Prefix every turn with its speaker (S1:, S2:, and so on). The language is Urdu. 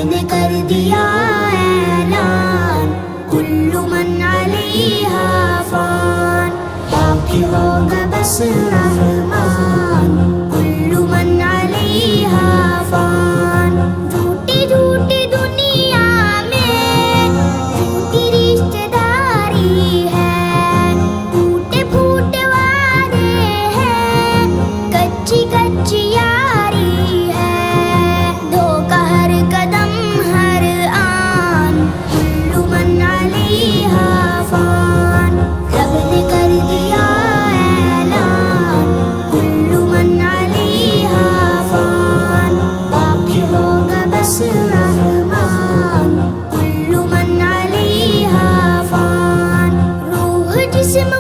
S1: نے کر دیا اعلان، کل من علیہا فان، باقی ہوگا بس رحمان، کل من علیہا فان۔ جھوٹی جھوٹی دنیا میں جھوٹی رشتے داری ہے، ٹوٹے پھوٹے وعدے ہیں، کچی کچی یاری ہے، دھوکہ ہر قدم ہر آن، کل من علیہا فان۔ رب نے کر دیا اعلان، کل من علیہا فان، باقی ہوگا بس رحمان، کل من علیہا فان۔ روح جسم